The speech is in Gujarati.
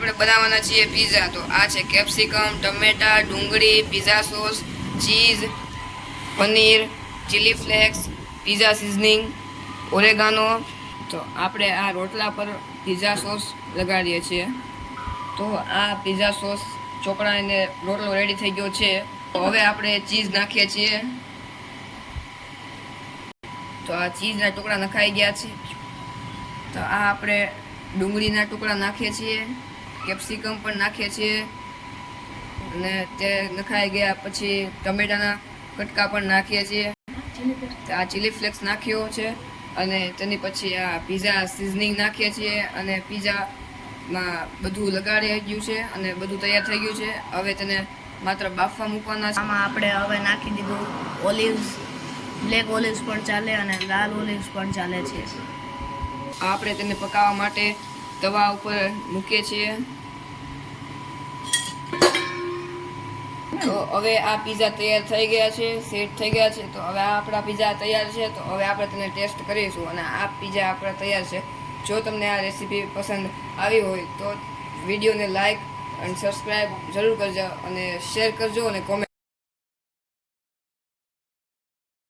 આપણે બનાવવાના છીએ પિઝા. તો આ છે કેપ્સિકમ, ટમેટા, ડુંગળી, pizza sauce, cheese, paneer, chilli flakes, pizza seasoning, oregano. તો આપણે આ રોટલા પર પિઝા સોસ લગાડીએ છીએ. તો આ પિઝા સોસ ચોકડાને રોટલો રેડી થઈ ગયો છે. તો હવે આપણે ચીઝ નાખીએ છીએ. તો આ ચીઝના ટુકડા નખાઈ ગયા છે. તો આ આપણે ડુંગળીના ટુકડા નાખીએ છીએ, કેપ્સિકમ પણ નાખીએ છીએ, અને તે નખાઈ ગયા પછી ટમેટાના કટકા પણ નાખીએ છીએ. આ ચીલી ફ્લેક્સ નાખ્યો છે, અને તેની પછી આ પિઝા સિઝનિંગ નાખીએ છીએ, અને પિઝામાં બધું લગાડી ગયું છે અને બધું તૈયાર થઈ ગયું છે. હવે તેને માત્ર બાફવા મૂકવાના છે. આમાં આપણે હવે નાખી દીધું ઓલિવ્સ. બ્લેક ઓલિવ્સ પણ ચાલે અને લાલ ઓલિવ્સ પણ ચાલે છે. આપણે તેને પકાવવા માટે તવા ઉપર મૂકીએ છીએ. તો હવે આ પિઝા તૈયાર થઈ ગયા છે, સેટ થઈ ગયા છે. તો હવે આપણા પિઝા તૈયાર છે. તો હવે આપણે તેને ટેસ્ટ કરીશું, અને આ પિઝા આપણા તૈયાર છે. જો તમને આ રેસીપી પસંદ આવી હોય તો વિડીયોને લાઈક અને સબસ્ક્રાઈબ જરૂર કરજો, અને શેર કરજો અને કોમેન્ટ